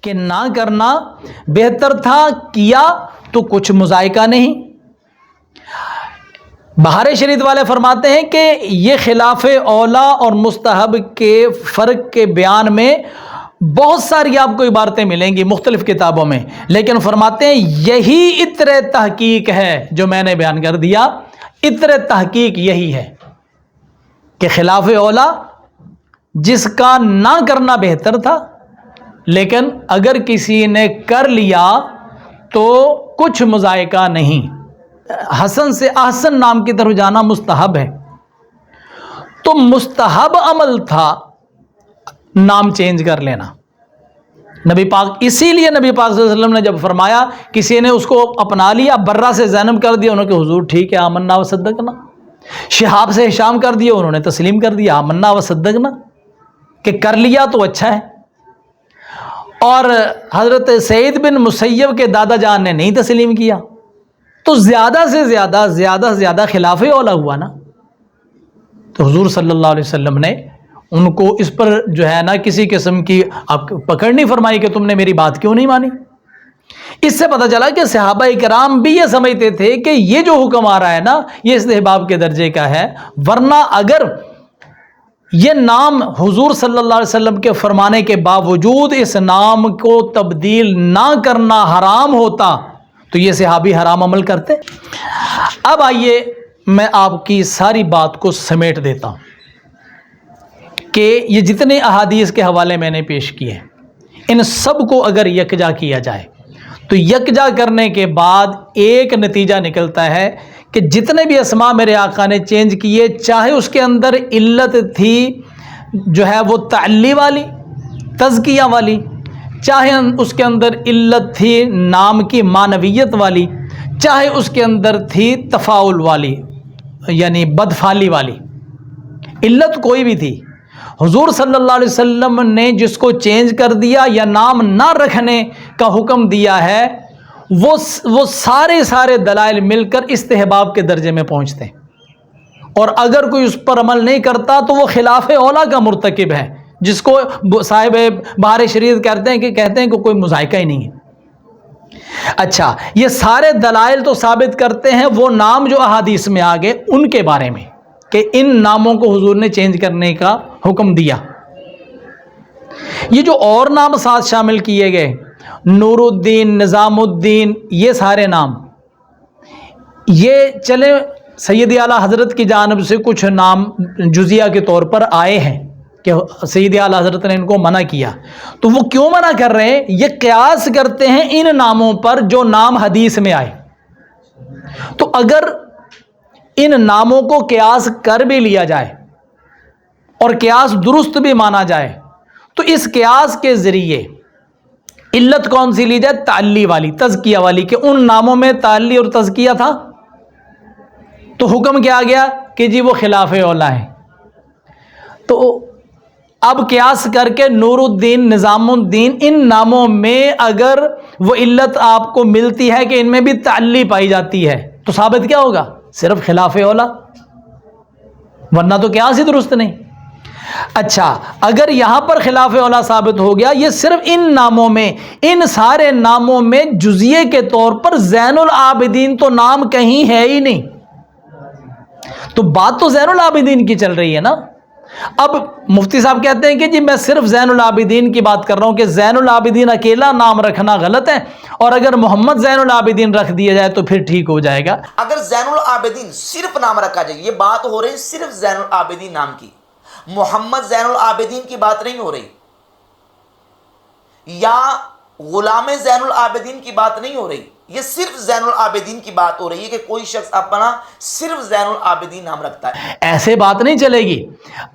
کہ نہ کرنا بہتر تھا، کیا تو کچھ مذائقہ نہیں۔ بہار شریعت والے فرماتے ہیں کہ یہ خلاف اولا اور مستحب کے فرق کے بیان میں بہت ساری آپ کو عبارتیں ملیں گی مختلف کتابوں میں، لیکن فرماتے ہیں یہی اطر تحقیق ہے جو میں نے بیان کر دیا۔ اطر تحقیق یہی ہے کہ خلاف اولا جس کا نہ کرنا بہتر تھا، لیکن اگر کسی نے کر لیا تو کچھ مذائقہ نہیں۔ حسن سے احسن نام کی طرف جانا مستحب ہے، تو مستحب عمل تھا نام چینج کر لینا۔ نبی پاک، اسی لیے نبی پاک صلی اللہ علیہ وسلم نے جب فرمایا کسی نے اس کو اپنا لیا، برہ سے زینب کر دیا، انہوں نے کہ حضور ٹھیک ہے آمنا و صدقنا۔ شہاب سے ہشام کر دیا، انہوں نے تسلیم کر دیا آمنا و صدقنا، کہ کر لیا تو اچھا ہے۔ اور حضرت سعید بن مسیب کے دادا جان نے نہیں تسلیم کیا، تو زیادہ سے زیادہ خلاف اولا ہوا نا۔ تو حضور صلی اللہ علیہ وسلم نے ان کو اس پر جو ہے نا کسی قسم کی آپ پکڑ نہیں فرمائی کہ تم نے میری بات کیوں نہیں مانی۔ اس سے پتہ چلا کہ صحابہ کرام بھی یہ سمجھتے تھے کہ یہ جو حکم آ رہا ہے نا یہ استحباب کے درجے کا ہے، ورنہ اگر یہ نام حضور صلی اللہ علیہ وسلم کے فرمانے کے باوجود اس نام کو تبدیل نہ کرنا حرام ہوتا تو یہ صحابی حرام عمل کرتے۔ اب آئیے میں آپ کی ساری بات کو سمیٹ دیتا ہوں کہ یہ جتنے احادیث کے حوالے میں نے پیش کیے ان سب کو اگر یکجا کیا جائے تو یکجا کرنے کے بعد ایک نتیجہ نکلتا ہے کہ جتنے بھی اسماء میرے آقا نے چینج کیے، چاہے اس کے اندر علت تھی جو ہے وہ تعلی والی، تزکیہ والی، چاہے اس کے اندر علت تھی نام کی معنویت والی، چاہے اس کے اندر تھی تفاعل والی یعنی بدفعلی والی، علت کوئی بھی تھی، حضور صلی اللہ علیہ وسلم نے جس کو چینج کر دیا یا نام نہ رکھنے کا حکم دیا ہے وہ سارے دلائل مل کر استحباب کے درجے میں پہنچتے ہیں، اور اگر کوئی اس پر عمل نہیں کرتا تو وہ خلاف اولا کا مرتکب ہے، جس کو صاحب بہار شریعت کہتے ہیں کہ کوئی مذائقہ ہی نہیں ہے۔ اچھا، یہ سارے دلائل تو ثابت کرتے ہیں وہ نام جو احادیث میں آگے ان کے بارے میں کہ ان ناموں کو حضور نے چینج کرنے کا حکم دیا۔ یہ جو اور نام ساتھ شامل کیے گئے، نور الدین، نظام الدین، یہ سارے نام یہ چلے سید اعلیٰ حضرت کی جانب سے کچھ نام جزیہ کے طور پر آئے ہیں کہ سید اعلیٰ حضرت نے ان کو منع کیا، تو وہ کیوں منع کر رہے ہیں؟ یہ قیاس کرتے ہیں ان ناموں پر جو نام حدیث میں آئے۔ تو اگر ان ناموں کو قیاس کر بھی لیا جائے اور قیاس درست بھی مانا جائے تو اس قیاس کے ذریعے علت کون سی لی جائے؟ تعلی والی، تزکیہ والی، کہ ان ناموں میں تعلی اور تزکیہ تھا، تو حکم کیا گیا کہ جی وہ خلاف اولا ہے۔ تو اب قیاس کر کے نور الدین، نظام الدین، ان ناموں میں اگر وہ علت آپ کو ملتی ہے کہ ان میں بھی تعلی پائی جاتی ہے تو ثابت کیا ہوگا؟ صرف خلاف اولا، ورنہ تو قیاس ہی درست نہیں۔ اچھا، اگر یہاں پر خلاف اولا ثابت ہو گیا، یہ صرف ان ناموں میں، ان سارے ناموں میں جزیے کے طور پر زین العابدین تو نام کہیں ہے ہی نہیں، تو بات تو زین العابدین کی چل رہی ہے نا۔ اب مفتی صاحب کہتے ہیں کہ جی میں صرف زین العابدین کی بات کر رہا ہوں کہ زین العابدین اکیلا نام رکھنا غلط ہے، اور اگر محمد زین العابدین رکھ دیا جائے تو پھر ٹھیک ہو جائے گا۔ اگر زین العابدین صرف نام رکھا جائے، یہ بات ہو رہی صرف زین العابدین نام کی، محمد زین العابدین کی بات نہیں ہو رہی، یا غلام زین العابدین کی بات نہیں ہو رہی، یہ صرف زین العابدین کی بات ہو رہی ہے کہ کوئی شخص اپنا صرف زین العابدین نام رکھتا ہے۔ ایسے بات نہیں چلے گی۔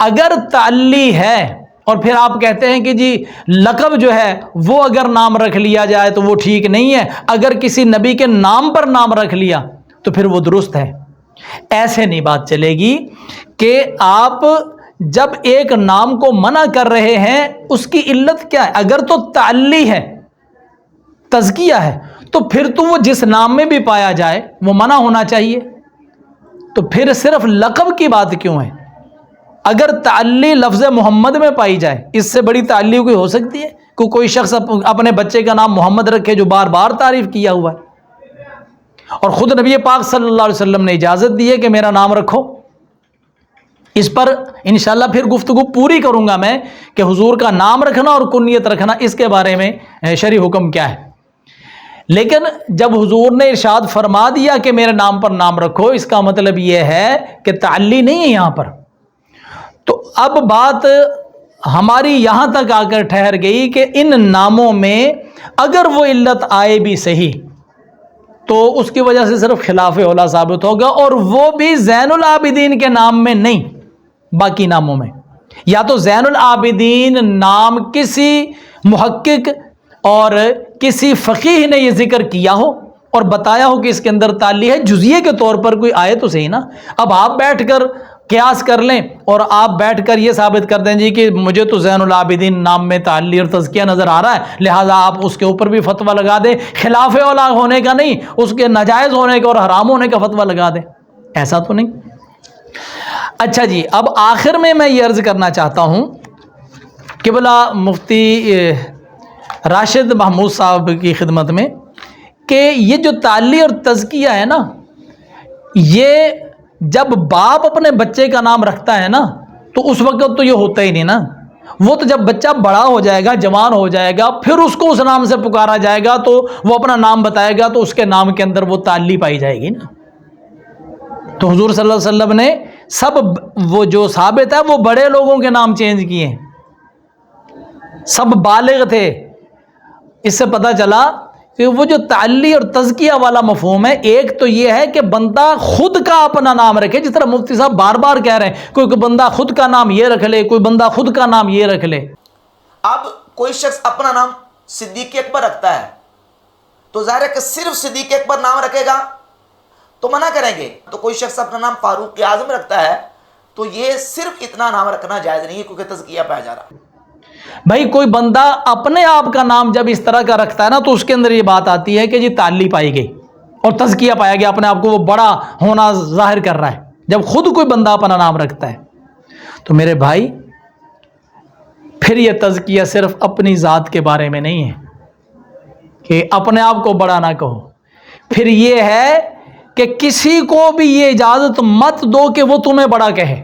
اگر تعلی ہے اور پھر آپ کہتے ہیں کہ جی لقب جو ہے وہ اگر نام رکھ لیا جائے تو وہ ٹھیک نہیں ہے، اگر کسی نبی کے نام پر نام رکھ لیا تو پھر وہ درست ہے، ایسے نہیں بات چلے گی کہ آپ جب ایک نام کو منع کر رہے ہیں اس کی علت کیا ہے؟ اگر تو تعلی ہے، تزکیہ ہے، تو پھر تو وہ جس نام میں بھی پایا جائے وہ منع ہونا چاہیے، تو پھر صرف لقب کی بات کیوں ہے؟ اگر تعلی لفظ محمد میں پائی جائے، اس سے بڑی تعلی کوئی ہو سکتی ہے؟ کوئی شخص اپنے بچے کا نام محمد رکھے جو بار بار تعریف کیا ہوا ہے، اور خود نبی پاک صلی اللہ علیہ وسلم نے اجازت دی ہے کہ میرا نام رکھو۔ اس پر انشاءاللہ پھر گفتگو پوری کروں گا میں کہ حضور کا نام رکھنا اور کنیت رکھنا اس کے بارے میں شرعی حکم کیا ہے۔ لیکن جب حضور نے ارشاد فرما دیا کہ میرے نام پر نام رکھو، اس کا مطلب یہ ہے کہ تعلی نہیں ہے یہاں پر۔ تو اب بات ہماری یہاں تک آ کر ٹھہر گئی کہ ان ناموں میں اگر وہ علت آئے بھی صحیح تو اس کی وجہ سے صرف خلاف اولا ثابت ہوگا، اور وہ بھی زین العابدین کے نام میں نہیں، باقی ناموں میں۔ یا تو زین العابدین نام کسی محقق اور کسی فقیہ نے یہ ذکر کیا ہو اور بتایا ہو کہ اس کے اندر تعلی ہے، جزیے کے طور پر کوئی آئے تو صحیح نا۔ اب آپ بیٹھ کر قیاس کر لیں اور آپ بیٹھ کر یہ ثابت کر دیں جی کہ مجھے تو زین العابدین نام میں تعلی اور تزکیہ نظر آ رہا ہے، لہٰذا آپ اس کے اوپر بھی فتویٰ لگا دیں، خلاف اولا ہونے کا نہیں، اس کے ناجائز ہونے کا اور حرام ہونے کا فتویٰ لگا دیں، ایسا تو نہیں۔ اچھا جی، اب آخر میں یہ عرض کرنا چاہتا ہوں قبلہ مفتی راشد محمود صاحب کی خدمت میں کہ یہ جو تعلی اور تزکیہ ہے نا، یہ جب باپ اپنے بچے کا نام رکھتا ہے نا تو اس وقت تو یہ ہوتا ہی نہیں نا، وہ تو جب بچہ بڑا ہو جائے گا، جوان ہو جائے گا، پھر اس کو اس نام سے پکارا جائے گا تو وہ اپنا نام بتائے گا تو اس کے نام کے اندر وہ تعلی پائی جائے گی نا۔ تو حضور صلی اللہ علیہ وسلم نے سب وہ جو ثابت ہے وہ بڑے لوگوں کے نام چینج کیے ہیں، سب بالغ تھے۔ اس سے پتہ چلا کہ وہ جو تعلی اور تزکیہ والا مفہوم ہے، ایک تو یہ ہے کہ بندہ خود کا اپنا نام رکھے، جس طرح مفتی صاحب بار بار کہہ رہے ہیں، کوئی بندہ خود کا نام یہ رکھ لے، کوئی بندہ خود کا نام یہ رکھ لے۔ اب کوئی شخص اپنا نام صدیق اکبر رکھتا ہے تو ظاہر ہے کہ صرف صدیق اکبر نام رکھے گا تو منع کریں گے۔ تو کوئی شخص اپنا نام فاروق اعظم رکھتا ہے تو یہ صرف اتنا نام رکھنا جائز نہیں ہے کیونکہ تزکیہ پایا جا رہا۔ بھائی کوئی بندہ اپنے آپ کا نام جب اس طرح کا رکھتا ہے نا تو اس کے اندر یہ بات آتی ہے کہ جی تعلی پائی گئی اور تزکیہ پایا گیا، اپنے آپ کو وہ بڑا ہونا ظاہر کر رہا ہے جب خود کوئی بندہ اپنا نام رکھتا ہے۔ تو میرے بھائی پھر یہ تزکیہ صرف اپنی ذات کے بارے میں نہیں ہے کہ اپنے آپ کو بڑا نہ کہو، پھر یہ ہے کہ کسی کو بھی یہ اجازت مت دو کہ وہ تمہیں بڑا کہے۔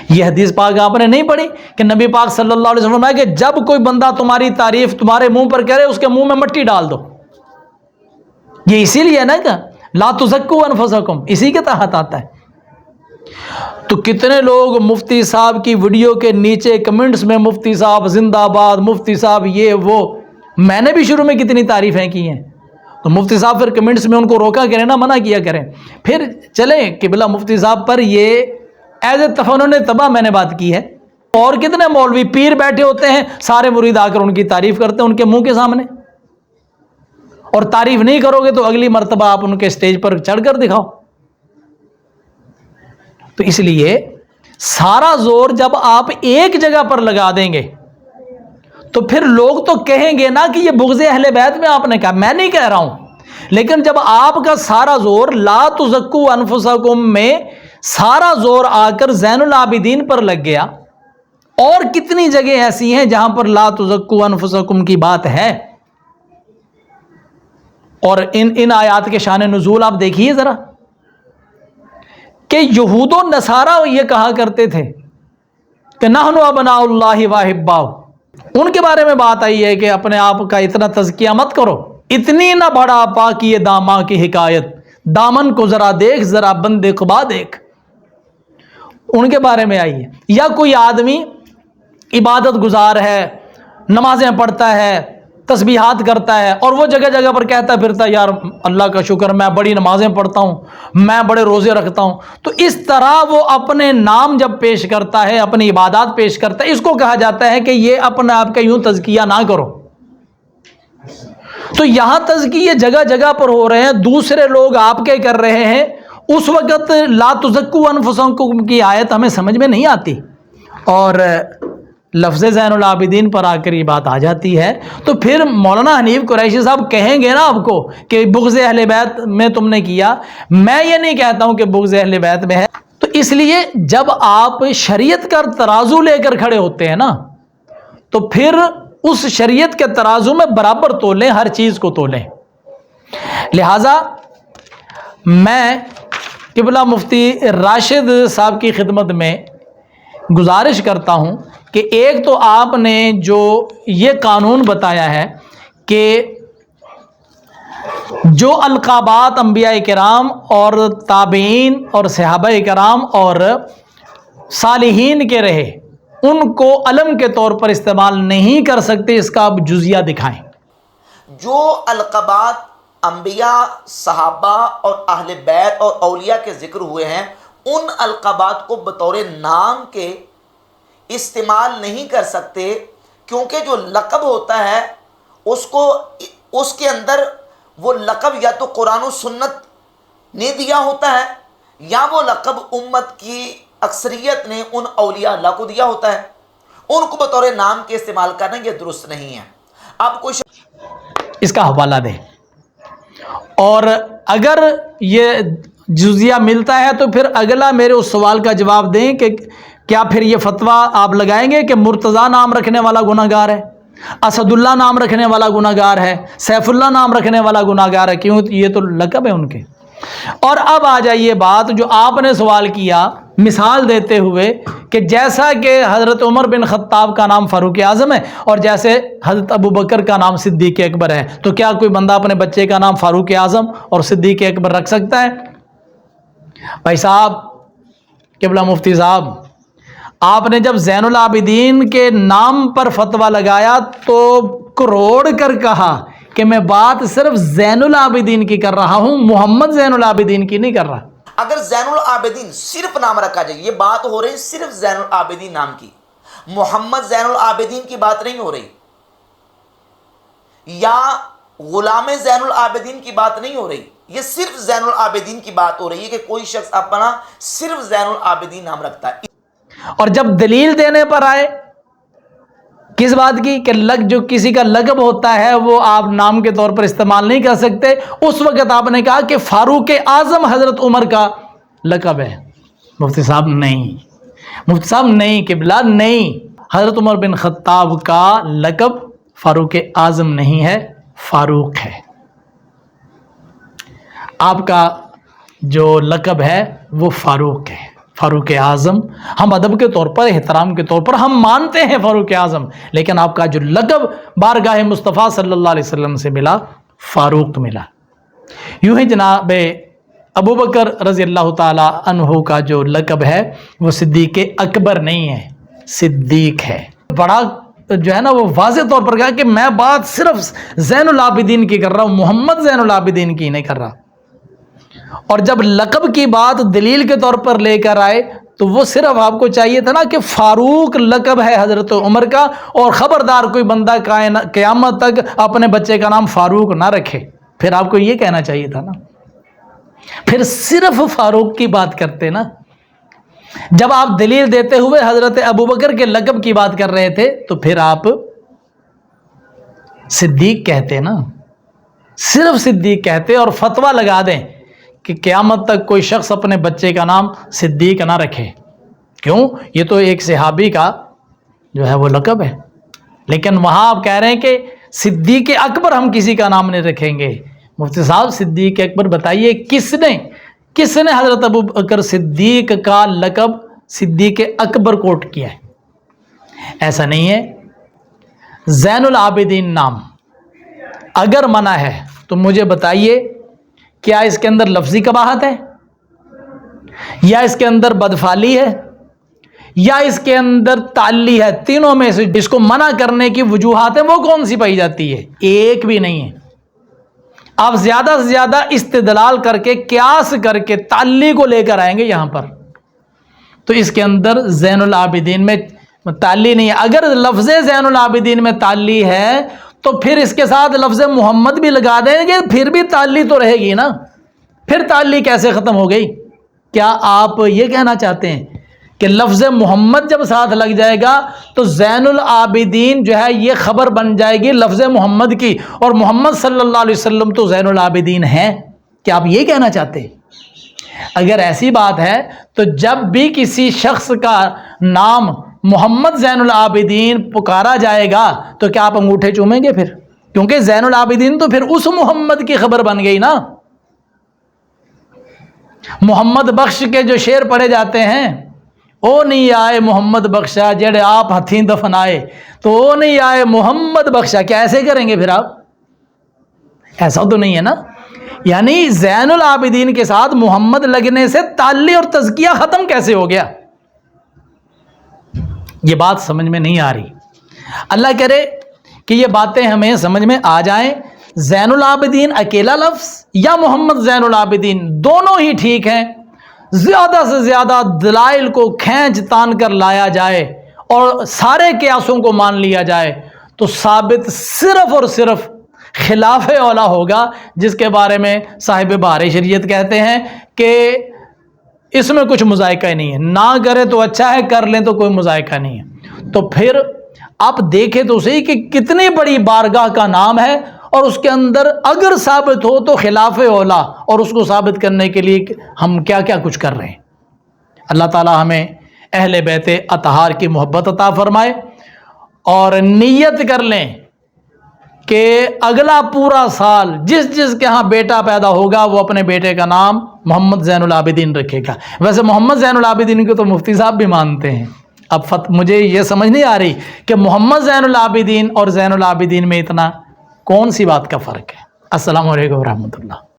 یہ حدیث پاک آپ نے نہیں پڑھی کہ نبی پاک صلی اللہ علیہ وسلم کہ جب کوئی بندہ تمہاری تعریف تمہارے منہ پر کرے اس کے منہ میں مٹی ڈال دو؟ یہ اسی لیے نا کہ لا تزکوا انفسکم، اسی کے تحت آتا ہے۔ تو کتنے لوگ مفتی صاحب کی ویڈیو کے نیچے کمنٹس میں مفتی صاحب زندہ باد، مفتی صاحب یہ وہ، میں نے بھی شروع میں کتنی تعریفیں کی ہیں، تو مفتی صاحب پھر کمنٹس میں ان کو روکا کریں نا، منع کیا کریں۔ پھر چلیں قبلہ مفتی صاحب پر یہ ایز اے تفنن تباہ میں نے بات کی ہے، اور کتنے مولوی پیر بیٹھے ہوتے ہیں، سارے مرید آ کر ان کی تعریف کرتے ہیں ان کے منہ کے سامنے، اور تعریف نہیں کرو گے تو اگلی مرتبہ آپ ان کے اسٹیج پر چڑھ کر دکھاؤ۔ تو اس لیے سارا زور جب آپ ایک جگہ پر لگا دیں گے تو پھر لوگ تو کہیں گے نا کہ یہ بغض اہل بیت میں آپ نے کہا، میں نہیں کہہ رہا ہوں، لیکن جب آپ کا سارا زور لا تزکوا انفسکم میں سارا زور آ کر زین العابدین پر لگ گیا، اور کتنی جگہ ایسی ہیں جہاں پر لا تزکوا انفسکم کی بات ہے، اور ان آیات کے شان نزول آپ دیکھیے ذرا کہ یہود و نصارہ یہ کہا کرتے تھے کہ نحن ابناء اللہ واحباؤ، ان کے بارے میں بات آئی ہے کہ اپنے آپ کا اتنا تزکیہ مت کرو، اتنی نہ بڑا پاکی داماں کی حکایت، دامن کو ذرا دیکھ، ذرا بند قبا دیکھ، ان کے بارے میں آئی ہے۔ یا کوئی آدمی عبادت گزار ہے، نمازیں پڑھتا ہے، تسبیحات کرتا ہے، اور وہ جگہ جگہ پر کہتا پھرتا یار اللہ کا شکر میں بڑی نمازیں پڑھتا ہوں، میں بڑے روزے رکھتا ہوں، تو اس طرح وہ اپنے نام جب پیش کرتا ہے، اپنی عبادات پیش کرتا ہے، اس کو کہا جاتا ہے کہ یہ اپنے آپ کا یوں تزکیہ نہ کرو۔ تو یہاں تزکیے جگہ جگہ پر ہو رہے ہیں، دوسرے لوگ آپ کے کر رہے ہیں، اس وقت لا تزکوا انفسکم کی آیت ہمیں سمجھ میں نہیں آتی، اور لفظ زین العابدین پر آ کر یہ بات آ جاتی ہے۔ تو پھر مولانا حنیف قریشی صاحب کہیں گے نا آپ کو کہ بغض اہل بیت میں تم نے کیا، میں یہ نہیں کہتا ہوں کہ بغض اہل بیت میں ہے۔ تو اس لیے جب آپ شریعت کا ترازو لے کر کھڑے ہوتے ہیں نا تو پھر اس شریعت کے ترازو میں برابر تولیں، ہر چیز کو تولیں۔ لہٰذا میں قبلہ مفتی راشد صاحب کی خدمت میں گزارش کرتا ہوں کہ ایک تو آپ نے جو یہ قانون بتایا ہے کہ جو القابات انبیاء کرام اور تابعین اور صحابہ کرام اور صالحین کے رہے، ان کو علم کے طور پر استعمال نہیں کر سکتے، اس کا آپ جزیہ دکھائیں۔ جو القابات انبیاء، صحابہ اور اہل بیت اور اولیاء کے ذکر ہوئے ہیں، ان القابات کو بطور نام کے استعمال نہیں کر سکتے، کیونکہ جو لقب ہوتا ہے اس کے اندر وہ لقب یا تو قرآن و سنت نے دیا ہوتا ہے، یا وہ لقب امت کی اکثریت نے ان اولیاء اللہ کو دیا ہوتا ہے۔ ان کو بطور نام کے استعمال کرنا یہ درست نہیں ہے۔ اب کوئی اس کا حوالہ دیں، اور اگر یہ جزیہ ملتا ہے تو پھر اگلا میرے اس سوال کا جواب دیں کہ کیا پھر یہ فتویٰ آپ لگائیں گے کہ مرتضیٰ نام رکھنے والا گناہ گار ہے، اسد اللہ نام رکھنے والا گناہ گار ہے، سیف اللہ نام رکھنے والا گناہ گار ہے؟ کیوں؟ یہ تو لقب ہے ان کے۔ اور اب آ جائیے بات جو آپ نے سوال کیا مثال دیتے ہوئے کہ جیسا کہ حضرت عمر بن خطاب کا نام فاروق اعظم ہے اور جیسے حضرت ابو بکر کا نام صدیق اکبر ہے، تو کیا کوئی بندہ اپنے بچے کا نام فاروق اعظم اور صدیق اکبر رکھ سکتا ہے؟ بھائی صاحب، قبلہ مفتی صاحب، آپ نے جب زین العابدین کے نام پر فتویٰ لگایا تو کروڑ کر کہا کہ میں بات صرف زین العابدین کی کر رہا ہوں، محمد زین العابدین کی نہیں کر رہا۔ اگر زین العابدین صرف نام رکھا جائے، یہ بات ہو رہی صرف زین العابدین نام کی، محمد زین العابدین کی بات نہیں ہو رہی، یا غلام زین العابدین کی بات نہیں ہو رہی، یہ صرف زین العابدین کی بات ہو رہی ہے کہ کوئی شخص اپنا صرف زین العابدین نام رکھتا ہے۔ اور جب دلیل دینے پر آئے کس بات کی کہ جو کسی کا لقب ہوتا ہے وہ آپ نام کے طور پر استعمال نہیں کر سکتے، اس وقت آپ نے کہا کہ فاروق اعظم حضرت عمر کا لقب ہے۔ مفتی صاحب نہیں، مفتی صاحب نہیں، قبلہ نہیں، حضرت عمر بن خطاب کا لقب فاروق اعظم نہیں ہے، فاروق ہے۔ آپ کا جو لقب ہے وہ فاروق ہے، فاروق اعظم۔ ہم ادب کے طور پر، احترام کے طور پر ہم مانتے ہیں فاروق اعظم، لیکن آپ کا جو لقب بارگاہ مصطفیٰ صلی اللہ علیہ وسلم سے ملا، فاروق ملا۔ یوں ہی جناب ابو بکر رضی اللہ تعالی عنہ کا جو لقب ہے وہ صدیق اکبر نہیں ہے، صدیق ہے۔ بڑا جو ہے نا وہ واضح طور پر کہا کہ میں بات صرف زین العابدین کی کر رہا ہوں، محمد زین العابدین کی نہیں کر رہا۔ اور جب لقب کی بات دلیل کے طور پر لے کر آئے تو وہ صرف آپ کو چاہیے تھا نا کہ فاروق لقب ہے حضرت عمر کا، اور خبردار کوئی بندہ قیامت تک اپنے بچے کا نام فاروق نہ رکھے، پھر آپ کو یہ کہنا چاہیے تھا نا، پھر صرف فاروق کی بات کرتے نا۔ جب آپ دلیل دیتے ہوئے حضرت ابو بکر کے لقب کی بات کر رہے تھے تو پھر آپ صدیق کہتے نا، صرف صدیق کہتے اور فتویٰ لگا دیں کہ قیامت تک کوئی شخص اپنے بچے کا نام صدیق نہ رکھے۔ کیوں؟ یہ تو ایک صحابی کا جو ہے وہ لقب ہے، لیکن وہاں آپ کہہ رہے ہیں کہ صدیق اکبر ہم کسی کا نام نہیں رکھیں گے۔ مفتی صاحب صدیق اکبر بتائیے کس نے حضرت ابو بکر صدیق کا لقب صدیق اکبر کوٹ کیا ہے؟ ایسا نہیں ہے۔ زین العابدین نام اگر منع ہے تو مجھے بتائیے کیا اس کے اندر لفظی قباحت ہے، یا اس کے اندر بدفعلی ہے، یا اس کے اندر تعلی ہے؟ تینوں میں سے جس کو منع کرنے کی وجوہات ہیں وہ کون سی پائی جاتی ہے؟ ایک بھی نہیں ہے۔ آپ زیادہ سے زیادہ استدلال کر کے، قیاس کر کے تعلی کو لے کر آئیں گے یہاں پر، تو اس کے اندر زین العابدین میں تعلی نہیں ہے۔ اگر لفظ زین العابدین میں تعلی ہے تو پھر اس کے ساتھ لفظ محمد بھی لگا دیں گے، پھر بھی تعلی تو رہے گی نا، پھر تعلی کیسے ختم ہو گئی؟ کیا آپ یہ کہنا چاہتے ہیں کہ لفظ محمد جب ساتھ لگ جائے گا تو زین العابدین جو ہے یہ خبر بن جائے گی لفظ محمد کی، اور محمد صلی اللہ علیہ وسلم تو زین العابدین ہیں؟ کیا آپ یہ کہنا چاہتے ہیں؟ اگر ایسی بات ہے تو جب بھی کسی شخص کا نام محمد زین العابدین پکارا جائے گا تو کیا آپ انگوٹھے چومیں گے پھر؟ کیونکہ زین العابدین تو پھر اس محمد کی خبر بن گئی نا۔ محمد بخش کے جو شعر پڑھے جاتے ہیں، او نہیں آئے محمد بخشا جڑے آپ ہتھیں دفنائے، تو او نہیں آئے محمد بخشا، کیا ایسے کریں گے پھر آپ؟ ایسا تو نہیں ہے نا۔ یعنی زین العابدین کے ساتھ محمد لگنے سے تعلی اور تزکیہ ختم کیسے ہو گیا؟ یہ بات سمجھ میں نہیں آ رہی۔ اللہ کرے کہ یہ باتیں ہمیں سمجھ میں آ جائیں۔ زین العابدین اکیلا لفظ یا محمد زین العابدین دونوں ہی ٹھیک ہیں، زیادہ سے زیادہ دلائل کو کھینچ تان کر لایا جائے اور سارے قیاسوں کو مان لیا جائے تو ثابت صرف اور صرف خلاف اولا ہوگا، جس کے بارے میں صاحب بہار شریعت کہتے ہیں کہ اس میں کچھ مذائقہ نہیں ہے، نہ کرے تو اچھا ہے، کر لیں تو کوئی مذائقہ نہیں ہے۔ تو پھر آپ دیکھیں تو صحیح کہ کتنی بڑی بارگاہ کا نام ہے، اور اس کے اندر اگر ثابت ہو تو خلاف اولا، اور اس کو ثابت کرنے کے لیے ہم کیا کیا کچھ کر رہے ہیں۔ اللہ تعالی ہمیں اہل بیت اطہار کی محبت عطا فرمائے، اور نیت کر لیں کہ اگلا پورا سال جس جس کے ہاں بیٹا پیدا ہوگا وہ اپنے بیٹے کا نام محمد زین العابدین رکھے گا۔ ویسے محمد زین العابدین کو تو مفتی صاحب بھی مانتے ہیں۔ اب مجھے یہ سمجھ نہیں آ رہی کہ محمد زین العابدین اور زین العابدین میں اتنا کون سی بات کا فرق ہے۔ السلام علیکم ورحمۃ اللہ۔